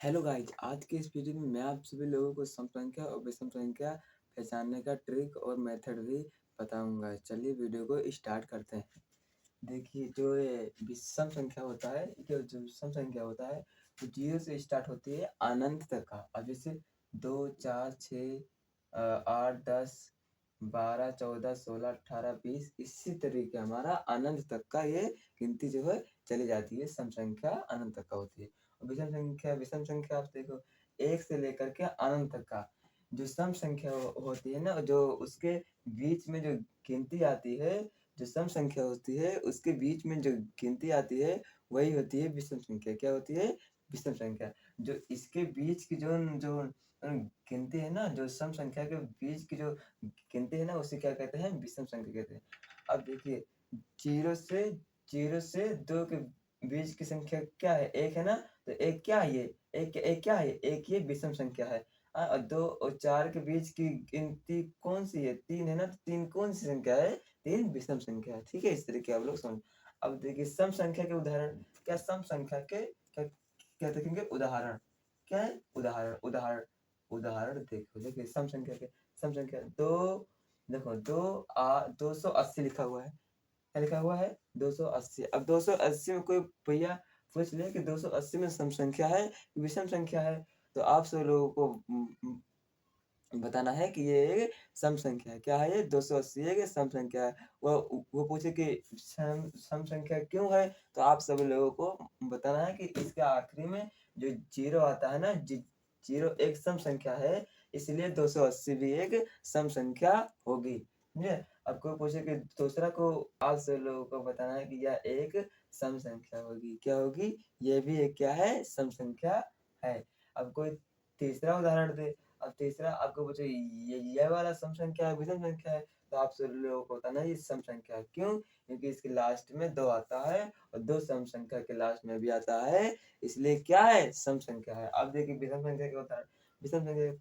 Hello guys, आज के इस वीडियो में मैं आप सभी लोगों को सम संख्या और विषम संख्या पहचानने का ट्रिक और मेथड भी बताऊंगा। चलिए वीडियो को स्टार्ट करते हैं। देखिए, जो ये विषम संख्या होता है, जो विषम संख्या होता है वो जीरो से स्टार्ट होती है अनंत तक का। अब जैसे 2, 4, 6, 8, 10, 12, 14, 16, 18, 20 इसी तरीके हमारा अनंत तक का ये गिनती जो है चली जाती है। सम संख्या अनंत तक का होती है। और विषम संख्या आप देखो, एक से लेकर के अनंत तक का जो सम संख्या होती है ना, जो उसके बीच में जो गिनती आती है, जो सम संख्या होती है उसके बीच में जो गिनती आती है वही होती है विषम संख्या। क्या होती है? विषम संख्या। जो इसके बीच की जो जो गिनती है ना, जो सम संख्या के बीच की जो गिनती है ना, उसे क्या कहते हैं? विषम संख्या कहते हैं। अब देखिए, जीरो से दो के बीच की संख्या क्या है? एक है ना। तो एक क्या है? ये एक क्या है? एक ये विषम संख्या है। और दो और चार के बीच की गिनती कौन सी है? तीन है ना। तो तीन कौन सी संख्या है? तीन विषम संख्या है। ठीक है, इस तरीके आप लोग समझ। अब देखिए, सम संख्या के उदाहरण क्या? सम संख्या के क्या क्या देखेंगे? उदाहरण क्या है? उदाहरण उदाहरण देखो। देखिए, सम संख्या दो। देखो, 280 लिखा हुआ है। क्या लिखा हुआ है? 280। अब 280 में कोई भैया पूछ ले कि 280 में सम संख्या है कि विषम संख्या है, तो आप सब लोगों को बताना है कि ये एक सम संख्या है। क्या है ये? 280 एक सम संख्या है। वो पूछे कि सम सम संख्या क्यों है, तो आप सब लोगों को बताना है कि इसके आखिरी में जो जीरो आता है ना, जीरो एक सम संख्या है, इसलिए 280 भी एक सम संख्या होगी। समझे? अब कोई पूछे कि दूसरा को, आप सब लोगों को बताना है कि यह एक सम संख्या होगी। क्या होगी? ये भी एक क्या है? सम संख्या है। अब कोई तीसरा उदाहरण दे। अब तीसरा आपको पूछे ये वाला सम संख्या है, विषम संख्या है, तो आप सब लोगों को बताना है ये सम संख्या है। क्यों? क्योंकि इसके लास्ट में दो आता है और दो सम संख्या के लास्ट में भी आता है, इसलिए क्या है? सम संख्या है। अब देखिए, विषम संख्या के उदाहरण। विषम संख्या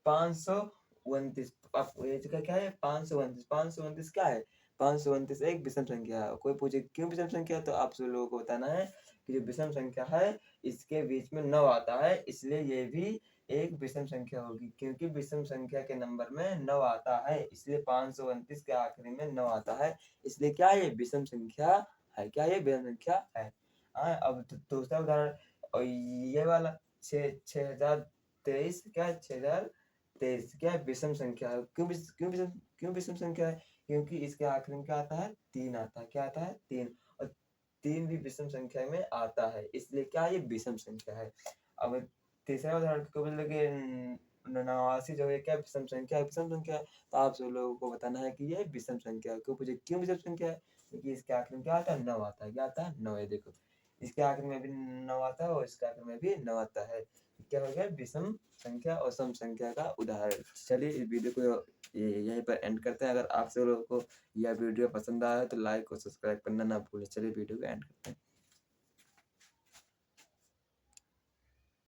529। आप ये क्या है? 529। 529 क्या है? 529 एक विषम संख्या है। कोई पूछे क्यों विषम संख्या है, तो आप सब लोगों को बताना है कि जो विषम संख्या है इसके बीच में 9 आता है, इसलिए ये भी एक विषम संख्या होगी। क्योंकि विषम संख्या के नंबर में 9 आता है, इसलिए 529 के आखिरी में 9 आता है, इसलिए क्या ये विषम संख्या है। क्या ये विषम संख्या है? अब दूसरा उदाहरण, और ये वाला 6023 क्या है? 6023 क्या है? विषम संख्या है। क्यों विषम संख्या है? क्योंकि इसके आखिरी में क्या आता है? 3 आता है। क्या आता है? 3। और 3 भी विषम संख्या में आता है, इसलिए क्या ये विषम संख्या है। अब तीसरा उदाहरण को बोल कि 89 जो है क्या? विषम संख्या है। विषम संख्या है, तो आप सब लोगों को बताना है कि ये विषम संख्या है। क्यों पूछे क्यों विषम संख्या है? क्योंकि इसके आखिर में क्या आता है? 9 आता है। क्या आता है? 9 है। देखो, इसके आखिर में भी 9 आता है और इसके आखिर में भी 9 आता है। क्या हो गया? विषम संख्या और सम संख्या का उदाहरण। चलिए, इस वीडियो को यहीं पर एंड करते हैं। अगर आप सब लोगों को यह वीडियो पसंद आया तो लाइक और सब्सक्राइब करना ना भूलें। चलिए वीडियो को एंड करते हैं।